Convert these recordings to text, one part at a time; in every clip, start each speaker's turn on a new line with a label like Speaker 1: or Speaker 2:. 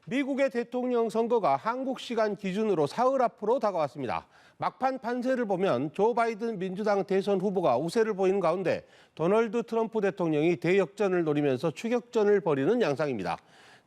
Speaker 1: 미국의 대통령 선거가 한국 시간 기준으로 사흘 앞으로 다가왔습니다. 막판 판세를 보면 조 바이든 민주당 대선 후보가 우세를 보이는 가운데 도널드 트럼프 대통령이 대역전을 노리면서 추격전을 벌이는 양상입니다.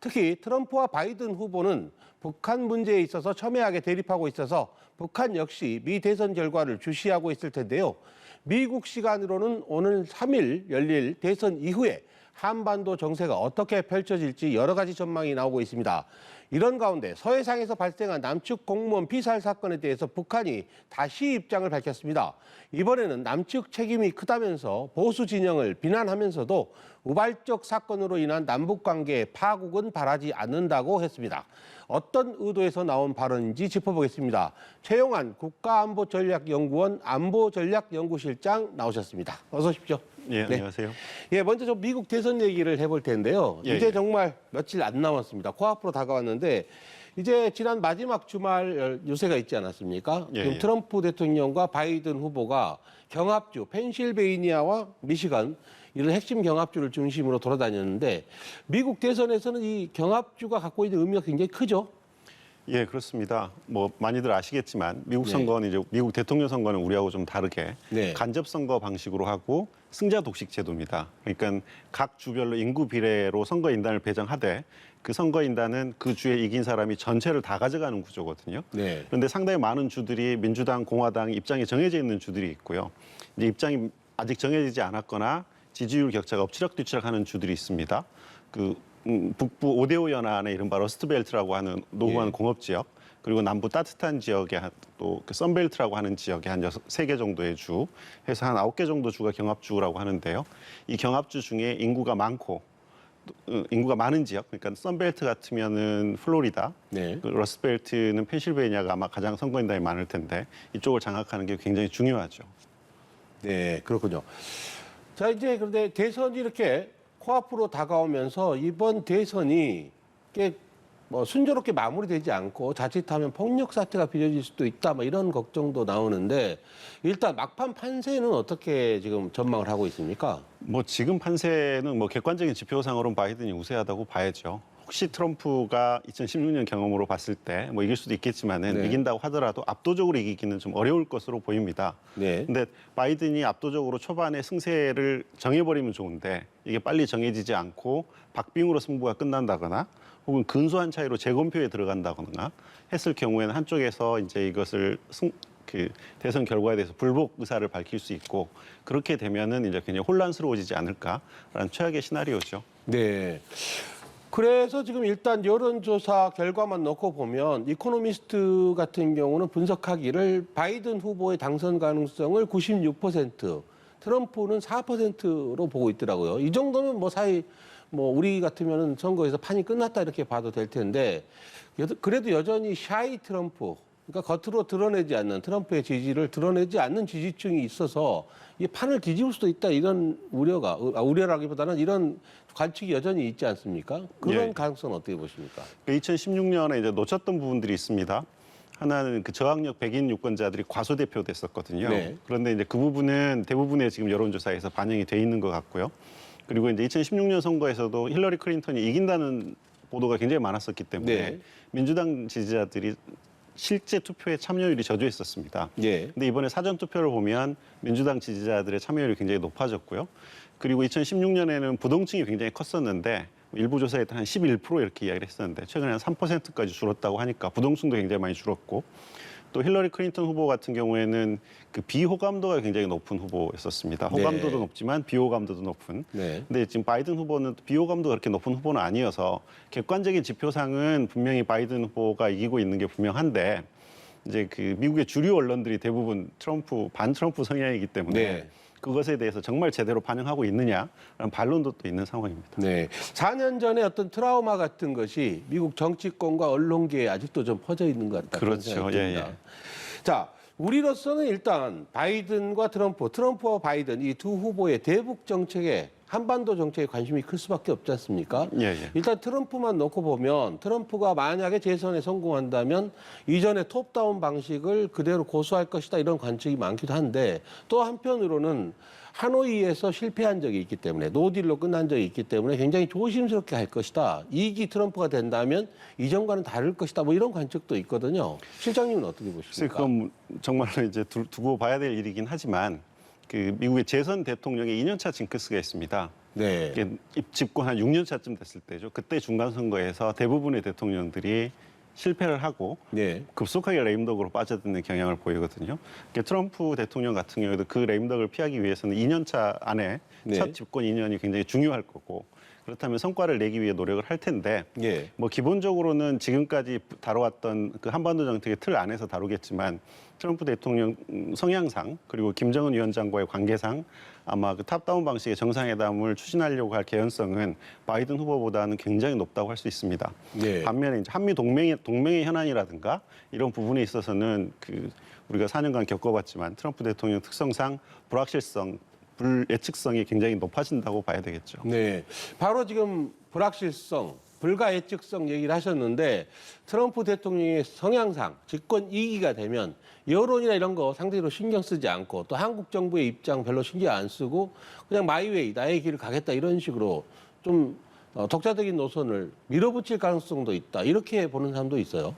Speaker 1: 특히 트럼프와 바이든 후보는 북한 문제에 있어서 첨예하게 대립하고 있어서 북한 역시 미 대선 결과를 주시하고 있을 텐데요. 미국 시간으로는 오늘 3일 열릴 대선 이후에 한반도 정세가 어떻게 펼쳐질지 여러 가지 전망이 나오고 있습니다. 이런 가운데 서해상에서 발생한 남측 공무원 피살 사건에 대해서 북한이 다시 입장을 밝혔습니다. 이번에는 남측 책임이 크다면서 보수 진영을 비난하면서도 우발적 사건으로 인한 남북 관계의 파국은 바라지 않는다고 했습니다. 어떤 의도에서 나온 발언인지 짚어보겠습니다. 최용한 국가안보전략연구원 안보전략연구실장 나오셨습니다. 어서 오십시오.
Speaker 2: 예,
Speaker 1: 네.
Speaker 2: 안녕하세요.
Speaker 1: 예, 먼저 좀 미국 대선 얘기를 해볼 텐데요. 이제 정말 며칠 안 남았습니다. 코앞으로 다가왔는데 이제 지난 마지막 주말 유세가 있지 않았습니까? 지금 트럼프 대통령과 바이든 후보가 경합주 펜실베이니아와 미시간 이런 핵심 경합주를 중심으로 돌아다녔는데 미국 대선에서는 이 경합주가 갖고 있는 의미가 굉장히 크죠.
Speaker 2: 예, 그렇습니다. 뭐 많이들 아시겠지만 미국 선거는 이제 미국 대통령 선거는 우리하고 좀 다르게 간접 선거 방식으로 하고 승자 독식 제도입니다. 그러니까 각 주별로 인구 비례로 선거인단을 배정하되 그 선거인단은 그 주에 이긴 사람이 전체를 다 가져가는 구조거든요. 그런데 상당히 많은 주들이 민주당, 공화당 입장이 정해져 있는 주들이 있고요. 이제 입장이 아직 정해지지 않았거나 지지율 격차가 엎치락뒤치락하는 주들이 있습니다. 북부 5대5 연안의 이른바 러스트벨트라고 하는 노후한 공업지역, 그리고 남부 따뜻한 지역에 또 썬벨트라고 하는 지역에 한 3개 정도의 주, 해서 한 9개 정도 주가 경합주라고 하는데요. 이 경합주 중에 인구가 많은 지역, 그러니까 썬벨트 같으면은 플로리다, 러스트벨트는 펜실베이니아가 아마 가장 선거인단이 많을 텐데 이쪽을 장악하는 게 굉장히 중요하죠.
Speaker 1: 네, 그렇군요. 자, 이제 그런데 대선이 이렇게 코앞으로 다가오면서 이번 대선이 뭐 순조롭게 마무리되지 않고 자칫하면 폭력 사태가 빚어질 수도 있다, 뭐 이런 걱정도 나오는데 일단 막판 판세는 어떻게 지금 전망을 하고 있습니까?
Speaker 2: 뭐 지금 판세는 뭐 객관적인 지표상으로는 바이든이 우세하다고 봐야죠. 혹시 트럼프가 2016년 경험으로 봤을 때 뭐 이길 수도 있겠지만은 이긴다고 하더라도 압도적으로 이기기는 좀 어려울 것으로 보입니다. 근데 바이든이 압도적으로 초반에 승세를 정해버리면 좋은데 이게 빨리 정해지지 않고 박빙으로 승부가 끝난다거나 혹은 근소한 차이로 재검표에 들어간다거나 했을 경우에는 한쪽에서 이제 이것을 대선 결과에 대해서 불복 의사를 밝힐 수 있고 그렇게 되면은 이제 굉장히 혼란스러워지지 않을까라는 최악의 시나리오죠.
Speaker 1: 네. 그래서 지금 일단 여론조사 결과만 놓고 보면 이코노미스트 같은 경우는 분석하기를 바이든 후보의 당선 가능성을 96%, 트럼프는 4%로 보고 있더라고요. 이 정도면 뭐 우리 같으면은 선거에서 판이 끝났다 이렇게 봐도 될 텐데 그래도 여전히 샤이 트럼프, 그러니까 겉으로 드러내지 않는 트럼프의 지지를 드러내지 않는 지지층이 있어서 이 판을 뒤집을 수도 있다 이런 우려라기보다는 이런 관측이 여전히 있지 않습니까? 그런 가능성은 어떻게 보십니까?
Speaker 2: 2016년에 이제 놓쳤던 부분들이 있습니다. 하나는 그 저학력 백인 유권자들이 과소대표됐었거든요. 그런데 이제 그 부분은 대부분의 지금 여론조사에서 반영이 돼 있는 것 같고요. 그리고 이제 2016년 선거에서도 힐러리 클린턴이 이긴다는 보도가 굉장히 많았었기 때문에 민주당 지지자들이 실제 투표에 참여율이 저조했었습니다. 근데 이번에 사전 투표를 보면 민주당 지지자들의 참여율이 굉장히 높아졌고요. 그리고 2016년에는 부동층이 굉장히 컸었는데 일부 조사에 한 11% 이렇게 이야기를 했었는데 최근에 한 3%까지 줄었다고 하니까 부동층도 굉장히 많이 줄었고 또 힐러리 클린턴 후보 같은 경우에는 그 비호감도가 굉장히 높은 후보였었습니다. 호감도도 높지만 비호감도도 높은. 근데 지금 바이든 후보는 비호감도가 그렇게 높은 후보는 아니어서 객관적인 지표상은 분명히 바이든 후보가 이기고 있는 게 분명한데 이제 그 미국의 주류 언론들이 대부분 반 트럼프 성향이기 때문에 그것에 대해서 정말 제대로 반영하고 있느냐라는 반론도 또 있는 상황입니다.
Speaker 1: 4년 전에 어떤 트라우마 같은 것이 미국 정치권과 언론계에 아직도 좀 퍼져 있는 것 같다.
Speaker 2: 그렇죠.
Speaker 1: 자, 우리로서는 일단 바이든과 트럼프와 바이든 이 두 후보의 대북 정책에 한반도 정책에 관심이 클 수밖에 없지 않습니까? 일단 트럼프만 놓고 보면 트럼프가 만약에 재선에 성공한다면 이전의 톱다운 방식을 그대로 고수할 것이다 이런 관측이 많기도 한데 또 한편으로는 하노이에서 실패한 적이 있기 때문에 노딜로 끝난 적이 있기 때문에 굉장히 조심스럽게 할 것이다. 2기 트럼프가 된다면 이전과는 다를 것이다. 뭐 이런 관측도 있거든요. 실장님은 어떻게 보십니까?
Speaker 2: 그건 정말로 이제 두고 봐야 될 일이긴 하지만 그 미국의 재선 대통령의 2년차 징크스가 있습니다.
Speaker 1: 네.
Speaker 2: 이게 집권 한 6년 차쯤 됐을 때죠. 그때 중간 선거에서 대부분의 대통령들이 실패를 하고
Speaker 1: 네.
Speaker 2: 급속하게 레임덕으로 빠져드는 경향을 보이거든요. 그러니까 트럼프 대통령 같은 경우에도 그 레임덕을 피하기 위해서는 2년 차 안에
Speaker 1: 네.
Speaker 2: 첫 집권 2년이 굉장히 중요할 거고 그렇다면 성과를 내기 위해 노력을 할 텐데
Speaker 1: 예.
Speaker 2: 뭐 기본적으로는 지금까지 다뤄왔던 그 한반도 정책의 틀 안에서 다루겠지만 트럼프 대통령 성향상 그리고 김정은 위원장과의 관계상 아마 그 탑다운 방식의 정상회담을 추진하려고 할 개연성은 바이든 후보보다는 굉장히 높다고 할 수 있습니다.
Speaker 1: 네.
Speaker 2: 반면에 이제 한미 동맹의 현안이라든가 이런 부분에 있어서는 그 우리가 4년간 겪어봤지만 트럼프 대통령 특성상 불확실성, 불예측성이 굉장히 높아진다고 봐야 되겠죠.
Speaker 1: 네. 바로 지금 불확실성, 불가예측성 얘기를 하셨는데 트럼프 대통령의 성향상 집권 2기가 되면 여론이나 이런 거 상대로 신경 쓰지 않고 또 한국 정부의 입장 별로 신경 안 쓰고 그냥 마이웨이, 나의 길을 가겠다 이런 식으로 좀 독자적인 노선을 밀어붙일 가능성도 있다. 이렇게 보는 사람도 있어요.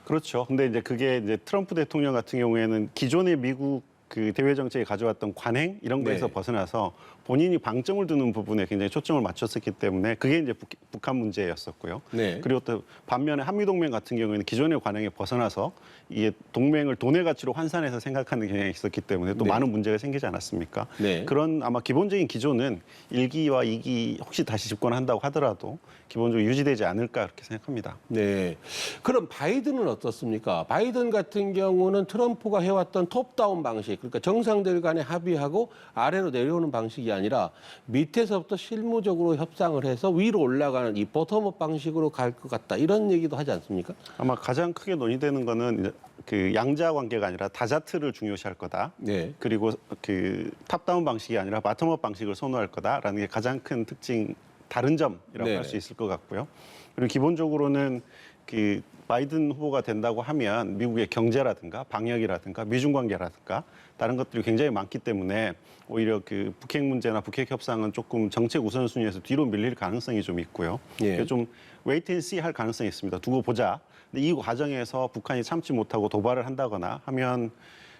Speaker 2: 그렇죠. 근데 이제 그게 이제 트럼프 대통령 같은 경우에는 기존의 미국 그 대외 정책이 가져왔던 관행 이런 거에서
Speaker 1: 네.
Speaker 2: 벗어나서 본인이 방점을 두는 부분에 굉장히 초점을 맞췄었기 때문에 그게 이제 북한 문제였었고요.
Speaker 1: 네.
Speaker 2: 그리고 또 반면에 한미 동맹 같은 경우에는 기존의 관행에 벗어나서 이게 동맹을 돈의 가치로 환산해서 생각하는 경향이 있었기 때문에 또
Speaker 1: 네.
Speaker 2: 많은 문제가 생기지 않았습니까?
Speaker 1: 네.
Speaker 2: 그런 아마 기본적인 기조는 1기와 2기 혹시 다시 집권한다고 하더라도 기본적으로 유지되지 않을까 그렇게 생각합니다.
Speaker 1: 네. 그럼 바이든은 어떻습니까? 바이든 같은 경우는 트럼프가 해왔던 톱다운 방식, 그러니까 정상들 간에 합의하고 아래로 내려오는 방식이 아니라 밑에서부터 실무적으로 협상을 해서 위로 올라가는 이 보텀업 방식으로 갈 것 같다. 이런 얘기도 하지 않습니까?
Speaker 2: 아마 가장 크게 논의되는 거는 이제 그 양자 관계가 아니라 다자트를 중요시할 거다.
Speaker 1: 네.
Speaker 2: 그리고 그 탑다운 방식이 아니라 바텀업 방식을 선호할 거다라는 게 가장 큰 특징, 다른 점이라고
Speaker 1: 네.
Speaker 2: 할 수 있을 것 같고요. 그리고 기본적으로는 그 바이든 후보가 된다고 하면 미국의 경제라든가 방역이라든가 미중 관계라든가 다른 것들이 굉장히 많기 때문에 오히려 그 북핵 문제나 북핵 협상은 조금 정책 우선순위에서 뒤로 밀릴 가능성이 좀 있고요.
Speaker 1: 예.
Speaker 2: 좀 웨이트 앤 씨 할 가능성이 있습니다. 두고 보자. 근데 이 과정에서 북한이 참지 못하고 도발을 한다거나 하면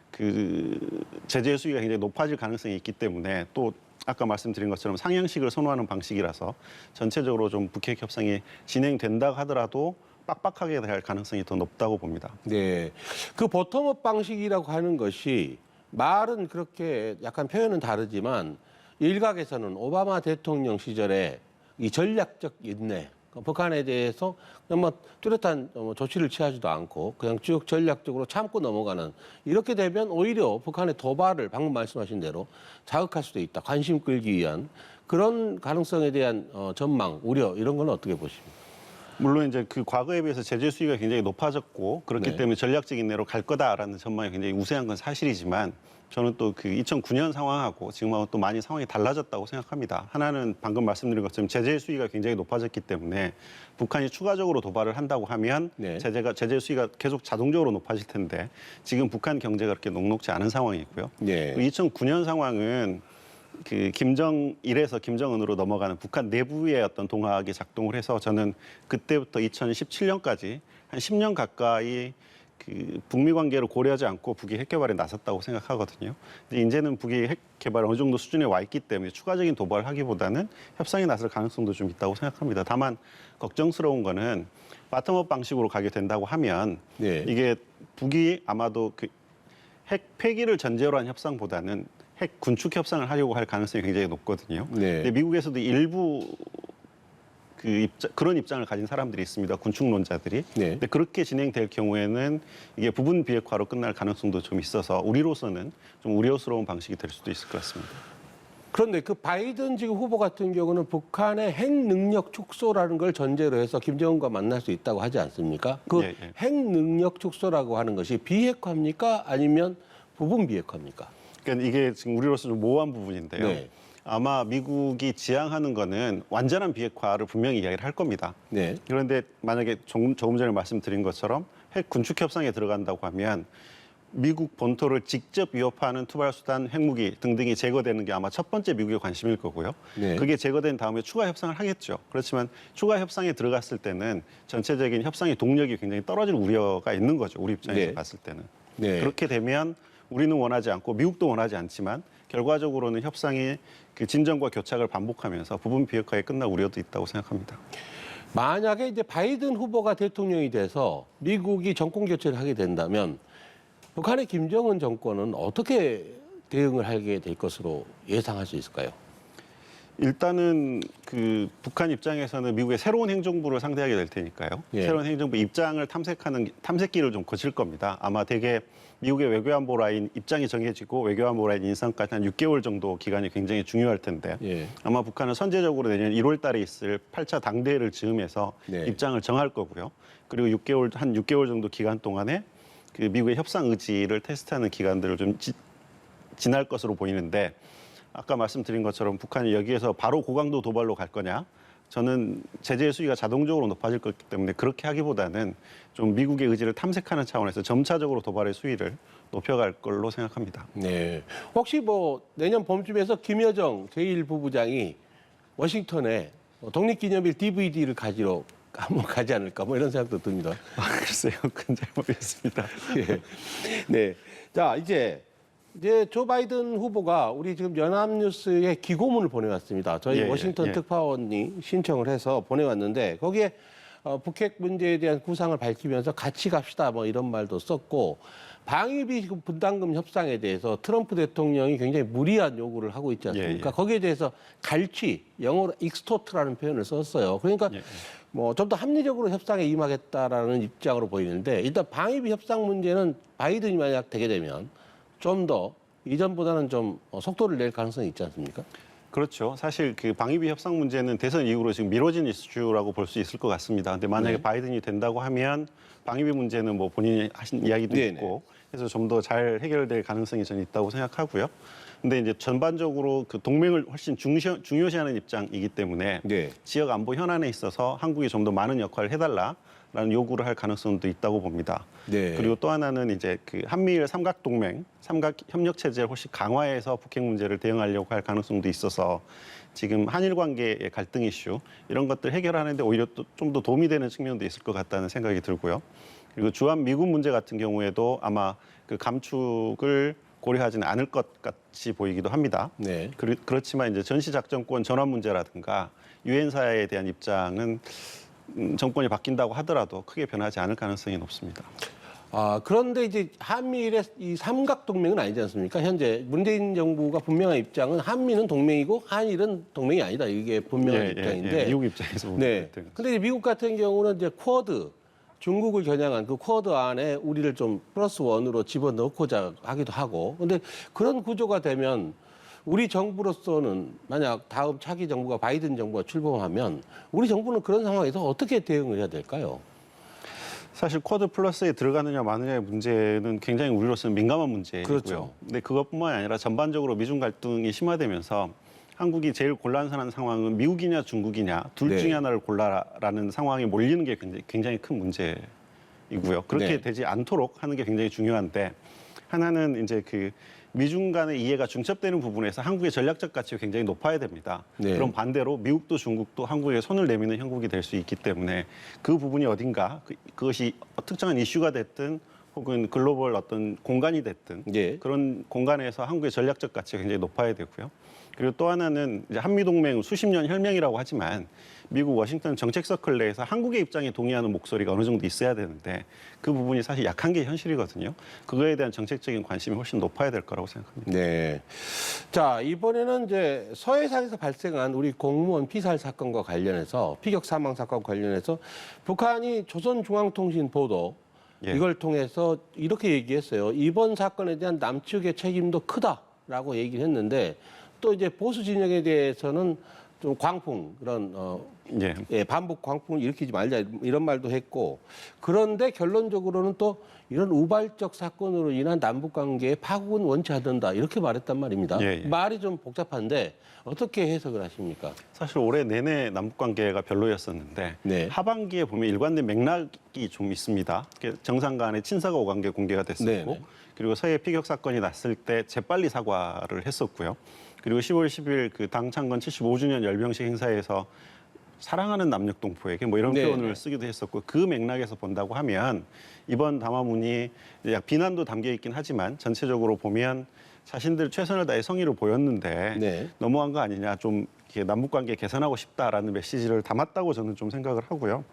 Speaker 2: 그 제재 수위가 굉장히 높아질 가능성이 있기 때문에 또 아까 말씀드린 것처럼 상향식을 선호하는 방식이라서 전체적으로 좀 북핵 협상이 진행된다고 하더라도 빡빡하게 될 가능성이 더 높다고 봅니다.
Speaker 1: 네. 그 보텀업 방식이라고 하는 것이 말은 그렇게 약간 표현은 다르지만 일각에서는 오바마 대통령 시절에 이 전략적 인내, 북한에 대해서 그냥 뭐 뚜렷한 조치를 취하지도 않고 그냥 쭉 전략적으로 참고 넘어가는 이렇게 되면 오히려 북한의 도발을 방금 말씀하신 대로 자극할 수도 있다. 관심 끌기 위한 그런 가능성에 대한 전망, 우려 이런 건 어떻게 보십니까?
Speaker 2: 물론 이제 그 과거에 비해서 제재 수위가 굉장히 높아졌고 그렇기
Speaker 1: 네.
Speaker 2: 때문에 전략적 인내로 갈 거다라는 전망이 굉장히 우세한 건 사실이지만 저는 또 그 2009년 상황하고 지금하고 또 많이 상황이 달라졌다고 생각합니다. 하나는 방금 말씀드린 것처럼 제재 수위가 굉장히 높아졌기 때문에 북한이 추가적으로 도발을 한다고 하면
Speaker 1: 네.
Speaker 2: 제재 수위가 계속 자동적으로 높아질 텐데 지금 북한 경제가 그렇게 녹록지 않은 상황이고요.
Speaker 1: 네.
Speaker 2: 2009년 상황은 그 김정일에서 김정은으로 넘어가는 북한 내부의 어떤 동학이 작동을 해서 저는 그때부터 2017년까지 한 10년 가까이 그 북미 관계를 고려하지 않고 북이 핵 개발에 나섰다고 생각하거든요. 근데 이제는 북이 핵 개발 어느 정도 수준에 와 있기 때문에 추가적인 도발을 하기보다는 협상에 나설 가능성도 좀 있다고 생각합니다. 다만 걱정스러운 거는 바텀업 방식으로 가게 된다고 하면
Speaker 1: 네.
Speaker 2: 이게 북이 아마도 그 핵 폐기를 전제로 한 협상보다는 핵 군축 협상을 하려고 할 가능성이 굉장히 높거든요.
Speaker 1: 네.
Speaker 2: 근데 미국에서도 일부 그런 입장을 가진 사람들이 있습니다. 군축론자들이.
Speaker 1: 네.
Speaker 2: 근데 그렇게 진행될 경우에는 이게 부분 비핵화로 끝날 가능성도 좀 있어서 우리로서는 좀 우려스러운 방식이 될 수도 있을 것 같습니다.
Speaker 1: 그런데 그 바이든 지금 후보 같은 경우는 북한의 핵 능력 축소라는 걸 전제로 해서 김정은과 만날 수 있다고 하지 않습니까? 그
Speaker 2: 예, 예.
Speaker 1: 핵 능력 축소라고 하는 것이 비핵화입니까? 아니면 부분 비핵화입니까?
Speaker 2: 그러니까 이게 지금 우리로서 좀 모호한 부분인데요.
Speaker 1: 네.
Speaker 2: 아마 미국이 지향하는 거는 완전한 비핵화를 분명히 이야기를 할 겁니다.
Speaker 1: 네.
Speaker 2: 그런데 만약에 조금 전에 말씀드린 것처럼 핵 군축 협상에 들어간다고 하면 미국 본토를 직접 위협하는 투발수단, 핵무기 등등이 제거되는 게 아마 첫 번째 미국의 관심일 거고요.
Speaker 1: 네.
Speaker 2: 그게 제거된 다음에 추가 협상을 하겠죠. 그렇지만 추가 협상에 들어갔을 때는 전체적인 협상의 동력이 굉장히 떨어질 우려가 있는 거죠. 우리 입장에서
Speaker 1: 네.
Speaker 2: 봤을 때는.
Speaker 1: 네.
Speaker 2: 그렇게 되면 우리는 원하지 않고 미국도 원하지 않지만 결과적으로는 협상이 그 진전과 교착을 반복하면서 부분 비핵화에 끝날 우려도 있다고 생각합니다.
Speaker 1: 만약에 이제 바이든 후보가 대통령이 돼서 미국이 정권 교체를 하게 된다면 북한의 김정은 정권은 어떻게 대응을 하게 될 것으로 예상할 수 있을까요?
Speaker 2: 일단은 그 북한 입장에서는 미국의 새로운 행정부를 상대하게 될 테니까요.
Speaker 1: 예.
Speaker 2: 새로운 행정부 입장을 탐색하는 탐색기를 좀 거칠 겁니다. 아마 대개 미국의 외교안보 라인 입장이 정해지고 외교안보 라인 인상까지 한 6개월 정도 기간이 굉장히 중요할 텐데
Speaker 1: 예.
Speaker 2: 아마 북한은 선제적으로 내년 1월 달에 있을 8차 당대회를 즈음해서
Speaker 1: 네.
Speaker 2: 입장을 정할 거고요. 그리고 한 6개월 정도 기간 동안에 그 미국의 협상 의지를 테스트하는 기간들을 좀 지날 것으로 보이는데 아까 말씀드린 것처럼 북한이 여기에서 바로 고강도 도발로 갈 거냐? 저는 제재의 수위가 자동적으로 높아질 거기 때문에 그렇게 하기보다는 좀 미국의 의지를 탐색하는 차원에서 점차적으로 도발의 수위를 높여갈 걸로 생각합니다.
Speaker 1: 네. 혹시 뭐 내년 봄쯤에서 김여정 제1부부장이 워싱턴에 독립기념일 DVD를 가지러 한번 가지 않을까 뭐 이런 생각도 듭니다.
Speaker 2: 글쎄요, 그건 잘 모르겠습니다.
Speaker 1: 예. 네. 자, 이제 조 바이든 후보가 우리 지금 연합뉴스에 기고문을 보내왔습니다. 저희
Speaker 2: 예,
Speaker 1: 워싱턴
Speaker 2: 예.
Speaker 1: 특파원이 신청을 해서 보내왔는데 거기에 북핵 문제에 대한 구상을 밝히면서 같이 갑시다 뭐 이런 말도 썼고 방위비 분담금 협상에 대해서 트럼프 대통령이 굉장히 무리한 요구를 하고 있지 않습니까?
Speaker 2: 예, 예.
Speaker 1: 거기에 대해서 갈취, 영어로 익스토트라는 표현을 썼어요. 그러니까
Speaker 2: 예, 예.
Speaker 1: 뭐 좀 더 합리적으로 협상에 임하겠다라는 입장으로 보이는데 일단 방위비 협상 문제는 바이든이 만약 되게 되면 좀 더 이전보다는 좀 속도를 낼 가능성이 있지 않습니까?
Speaker 2: 그렇죠. 사실 그 방위비 협상 문제는 대선 이후로 지금 미뤄진 이슈라고 볼 수 있을 것 같습니다. 근데 만약에
Speaker 1: 네.
Speaker 2: 바이든이 된다고 하면 방위비 문제는 뭐 본인이 하신 이야기도
Speaker 1: 네네.
Speaker 2: 있고 해서 좀 더 잘 해결될 가능성이 저는 있다고 생각하고요. 근데 이제 전반적으로 그 동맹을 훨씬 중요시하는 입장이기 때문에
Speaker 1: 네.
Speaker 2: 지역 안보 현안에 있어서 한국이 좀 더 많은 역할을 해달라라는 요구를 할 가능성도 있다고 봅니다.
Speaker 1: 네.
Speaker 2: 그리고 또 하나는 이제 그 한미일 삼각 동맹, 삼각 협력 체제를 훨씬 강화해서 북핵 문제를 대응하려고 할 가능성도 있어서 지금 한일 관계의 갈등 이슈 이런 것들 해결하는데 오히려 또 좀 더 도움이 되는 측면도 있을 것 같다는 생각이 들고요. 그리고 주한 미군 문제 같은 경우에도 아마 그 감축을 고려하지는 않을 것 같이 보이기도 합니다.
Speaker 1: 네.
Speaker 2: 그렇지만 이제 전시작전권 전환 문제라든가 유엔사에 대한 입장은 정권이 바뀐다고 하더라도 크게 변하지 않을 가능성이 높습니다.
Speaker 1: 아, 그런데 이제 한미일의 이 삼각 동맹은 아니지 않습니까? 현재 문재인 정부가 분명한 입장은 한미는 동맹이고 한일은 동맹이 아니다. 이게 분명한 입장인데.
Speaker 2: 미국 입장에서 보면
Speaker 1: 네. 근데 이제 미국 같은 경우는 이제 쿼드 중국을 겨냥한 그 쿼드 안에 우리를 좀 플러스 원으로 집어넣고자 하기도 하고. 근데 그런 구조가 되면 우리 정부로서는 만약 다음 차기 정부가 바이든 정부가 출범하면 우리 정부는 그런 상황에서 어떻게 대응을 해야 될까요?
Speaker 2: 사실 쿼드 플러스에 들어가느냐 마느냐의 문제는 굉장히 우리로서는 민감한 문제이고요.
Speaker 1: 그렇죠.
Speaker 2: 근데 그것뿐만이 아니라 전반적으로 미중 갈등이 심화되면서 한국이 제일 곤란한 상황은 미국이냐 중국이냐 둘
Speaker 1: 네.
Speaker 2: 중에 하나를 골라라는 상황에 몰리는 게 굉장히 큰 문제이고요. 그렇게
Speaker 1: 네.
Speaker 2: 되지 않도록 하는 게 굉장히 중요한데 하나는 이제 그 미중 간의 이해가 중첩되는 부분에서 한국의 전략적 가치가 굉장히 높아야 됩니다.
Speaker 1: 네.
Speaker 2: 그럼 반대로 미국도 중국도 한국에 손을 내미는 형국이 될 수 있기 때문에 그 부분이 어딘가 그것이 특정한 이슈가 됐든 혹은 글로벌 어떤 공간이 됐든
Speaker 1: 예.
Speaker 2: 그런 공간에서 한국의 전략적 가치가 굉장히 높아야 되고요. 그리고 또 하나는 이제 한미동맹 수십 년 혈맹이라고 하지만 미국 워싱턴 정책 서클 내에서 한국의 입장에 동의하는 목소리가 어느 정도 있어야 되는데 그 부분이 사실 약한 게 현실이거든요. 그거에 대한 정책적인 관심이 훨씬 높아야 될 거라고 생각합니다.
Speaker 1: 네. 자, 이번에는 이제 서해상에서 발생한 우리 공무원 피살 사건과 관련해서 피격 사망 사건과 관련해서 북한이 조선중앙통신 보도
Speaker 2: 예.
Speaker 1: 이걸 통해서 이렇게 얘기했어요. 이번 사건에 대한 남측의 책임도 크다라고 얘기를 했는데 또 이제 보수 진영에 대해서는 좀 광풍 그런
Speaker 2: 예.
Speaker 1: 예, 반복 광풍을 일으키지 말자 이런 말도 했고 그런데 결론적으로는 또 이런 우발적 사건으로 인한 남북 관계의 파국은 원치 않는다 이렇게 말했단 말입니다.
Speaker 2: 예, 예.
Speaker 1: 말이 좀 복잡한데 어떻게 해석을 하십니까?
Speaker 2: 사실 올해 내내 남북 관계가 별로였었는데
Speaker 1: 네.
Speaker 2: 하반기에 보면 일관된 맥락이 좀 있습니다. 정상 간의 친서가 오간 게 공개가 됐었고
Speaker 1: 네네.
Speaker 2: 그리고 서해 피격 사건이 났을 때 재빨리 사과를 했었고요. 그리고 10월 10일 그 당 창건 75주년 열병식 행사에서 사랑하는 남녘동포에게 뭐 이런
Speaker 1: 네.
Speaker 2: 표현을 쓰기도 했었고 그 맥락에서 본다고 하면 이번 담화문이 약 비난도 담겨 있긴 하지만 전체적으로 보면 자신들 최선을 다해 성의를 보였는데
Speaker 1: 네.
Speaker 2: 너무한 거 아니냐 좀 이렇게 남북관계 개선하고 싶다라는 메시지를 담았다고 저는 좀 생각을 하고요.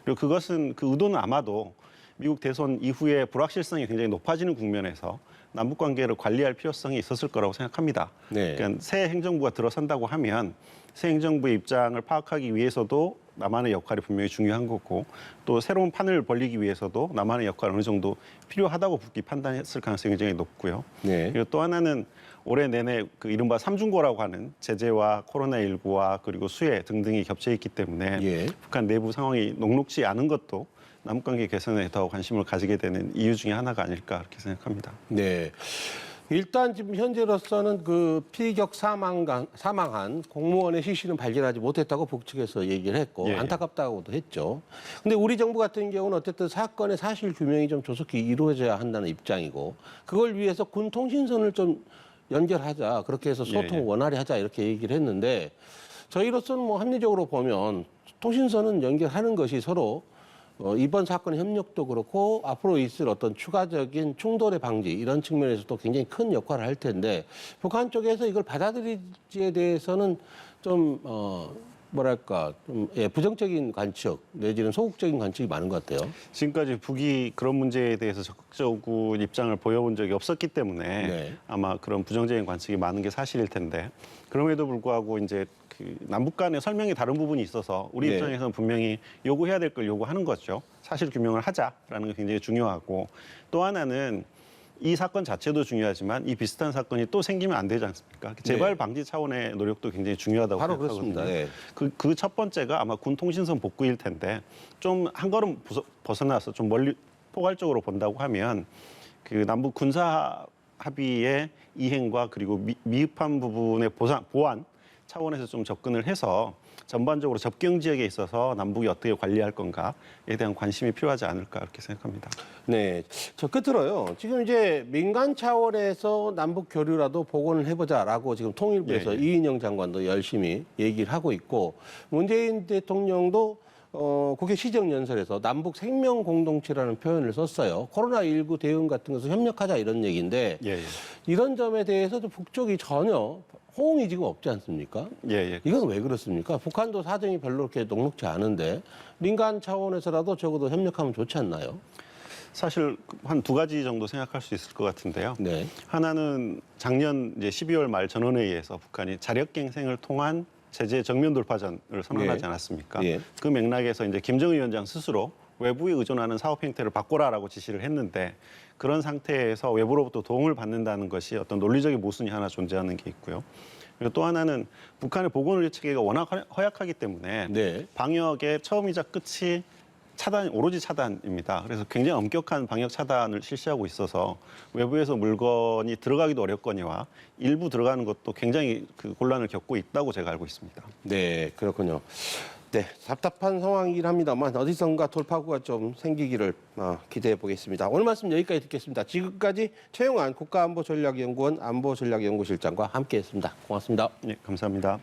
Speaker 2: 그리고 그것은 그 의도는 아마도 미국 대선 이후에 불확실성이 굉장히 높아지는 국면에서 남북 관계를 관리할 필요성이 있었을 거라고 생각합니다.
Speaker 1: 네.
Speaker 2: 그러니까 새 행정부가 들어선다고 하면 새 행정부의 입장을 파악하기 위해서도 남한의 역할이 분명히 중요한 거고 또 새로운 판을 벌리기 위해서도 남한의 역할이 어느 정도 필요하다고 북이 판단했을 가능성이 굉장히 높고요.
Speaker 1: 네.
Speaker 2: 그리고 또 하나는 올해 내내 그 이른바 삼중고라고 하는 제재와 코로나19와 그리고 수해 등등이 겹쳐 있기 때문에
Speaker 1: 예.
Speaker 2: 북한 내부 상황이 녹록지 않은 것도 남북관계 개선에 더 관심을 가지게 되는 이유 중에 하나가 아닐까 그렇게 생각합니다.
Speaker 1: 네. 일단 지금 현재로서는 그 피격 사망한 공무원의 시신은 발견하지 못했다고 북측에서 얘기를 했고
Speaker 2: 예, 예.
Speaker 1: 안타깝다고도 했죠. 근데 우리 정부 같은 경우는 어쨌든 사건의 사실 규명이 좀 조속히 이루어져야 한다는 입장이고 그걸 위해서 군 통신선을 좀 연결하자 그렇게 해서 소통을
Speaker 2: 예, 예.
Speaker 1: 원활히 하자 이렇게 얘기를 했는데 저희로서는 뭐 합리적으로 보면 통신선은 연결하는 것이 서로 이번 사건의 협력도 그렇고 앞으로 있을 어떤 추가적인 충돌의 방지 이런 측면에서도 굉장히 큰 역할을 할 텐데 북한 쪽에서 이걸 받아들이지에 대해서는 좀 뭐랄까 좀 부정적인 관측 내지는 소극적인 관측이 많은 것 같아요.
Speaker 2: 지금까지 북이 그런 문제에 대해서 적극적인 입장을 보여본 적이 없었기 때문에
Speaker 1: 네.
Speaker 2: 아마 그런 부정적인 관측이 많은 게 사실일 텐데 그럼에도 불구하고 이제 그 남북 간의 설명이 다른 부분이 있어서 우리
Speaker 1: 네.
Speaker 2: 입장에서는 분명히 요구해야 될 걸 요구하는 거죠. 사실 규명을 하자라는 게 굉장히 중요하고 또 하나는 이 사건 자체도 중요하지만 이 비슷한 사건이 또 생기면 안 되지 않습니까? 재발 방지 차원의 노력도 굉장히 중요하다고
Speaker 1: 바로
Speaker 2: 생각하거든요.
Speaker 1: 그렇습니다. 네.
Speaker 2: 그 첫 번째가 아마 군 통신선 복구일 텐데 좀 한 걸음 벗어나서 좀 멀리 포괄적으로 본다고 하면 그 남북 군사 합의의 이행과 그리고 미흡한 부분의 보완 차원에서 좀 접근을 해서 전반적으로 접경 지역에 있어서 남북이 어떻게 관리할 건가에 대한 관심이 필요하지 않을까 그렇게 생각합니다.
Speaker 1: 네, 저 끝으로요. 지금 이제 민간 차원에서 남북 교류라도 복원을 해보자라고 지금 통일부에서
Speaker 2: 예, 예.
Speaker 1: 이인영 장관도 열심히 얘기를 하고 있고 문재인 대통령도 국회 시정연설에서 남북 생명 공동체라는 표현을 썼어요. 코로나19 대응 같은 것을 협력하자 이런 얘기인데
Speaker 2: 예, 예.
Speaker 1: 이런 점에 대해서도 북쪽이 전혀 호응이 지금 없지 않습니까?
Speaker 2: 예, 예.
Speaker 1: 이건 왜 그렇습니까? 북한도 사정이 별로 그렇게 녹록지 않은데 민간 차원에서라도 적어도 협력하면 좋지 않나요?
Speaker 2: 사실 한 두 가지 정도 생각할 수 있을 것 같은데요.
Speaker 1: 네.
Speaker 2: 하나는 작년 이제 12월 말 전원회의에서 북한이 자력갱생을 통한 제재 정면 돌파전을 선언하지
Speaker 1: 예.
Speaker 2: 않았습니까?
Speaker 1: 예.
Speaker 2: 그 맥락에서 이제 김정은 위원장 스스로 외부에 의존하는 사업 행태를 바꿔라라고 지시를 했는데 그런 상태에서 외부로부터 도움을 받는다는 것이 어떤 논리적인 모순이 하나 존재하는 게 있고요. 그리고 또 하나는 북한의 보건의료 체계가 워낙 허약하기 때문에
Speaker 1: 네.
Speaker 2: 방역의 처음이자 끝이 오로지 차단입니다. 그래서 굉장히 엄격한 방역 차단을 실시하고 있어서 외부에서 물건이 들어가기도 어렵거니와 일부 들어가는 것도 굉장히 그 곤란을 겪고 있다고 제가 알고 있습니다.
Speaker 1: 네, 그렇군요. 네, 답답한 상황이긴 합니다만 어디선가 돌파구가 좀 생기기를 기대해 보겠습니다. 오늘 말씀 여기까지 듣겠습니다. 지금까지 최용환 국가안보전략연구원 안보전략연구실장과 함께했습니다. 고맙습니다.
Speaker 2: 네, 감사합니다.